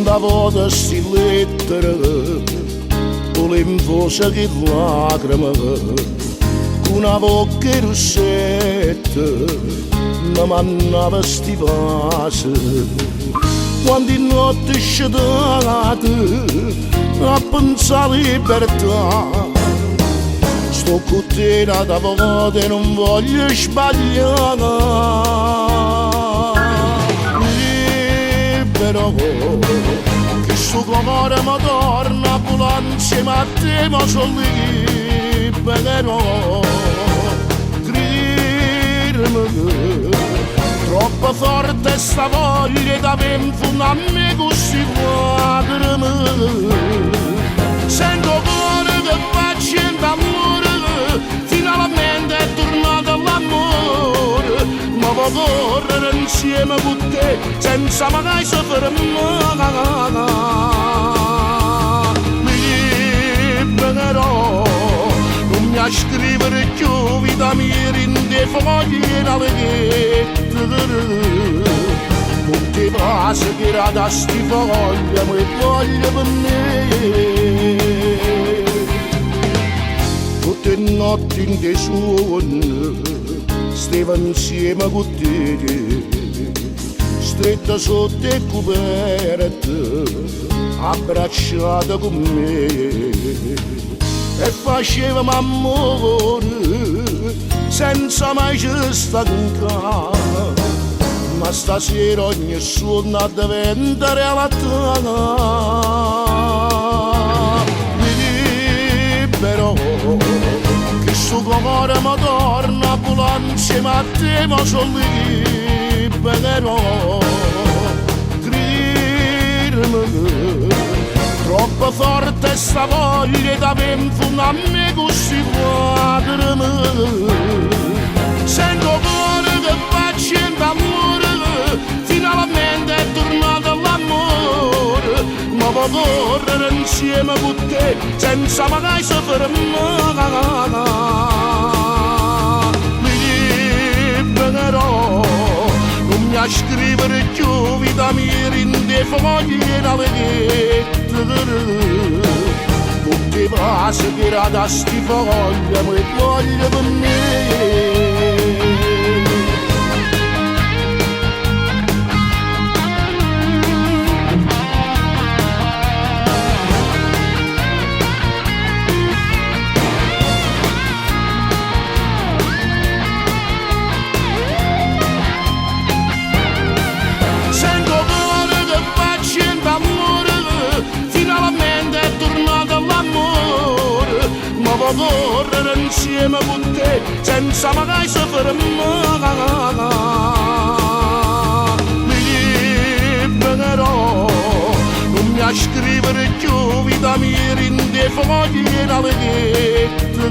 quando voto sti lettere volem fosse che lacrime con una bocca rossetta mi mannava sti vasi quando in notte scetate a pensare libertà sto con te da volte e non voglio sbagliare libero che sto cuore mi torna a volare insieme a te ma sono libero credimi troppo forte sta voglia da m'infunda a me così lacrime sento cuore che faccio d'amore finalmente è tornato l'amore ma può correre insieme con te senza mai soffermare libero non mi a scrivere più vita mia in dei fogli e la vedete con te passa che era da sti fogli ma voglio per me tutte le notti in dei sogni stavo insieme con te stretta sotto e coperta abbracciata con me e facevamo amore senza mai ci stancare ma stasera ogni suono diventa realtà libero che sto cuore mi torna a volare insieme a te ma sono libero credimi troppo forte sta voglia da m'infunda a me così lacrime sento cuore che faccio d'amore finalmente è tornato l'amore ma può correre insieme con te senza mai soffermare libero non mi a scrivere più vita mia in dei fogli e la vedete con te passa che era da sti fogli ma voglio per me può correre insieme con te senza mai soffermare libero non mi a scrivere più vita mia in dei fogli e la vedete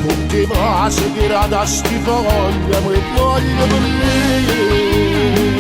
con te passa che era da sti fogli ma voglio per me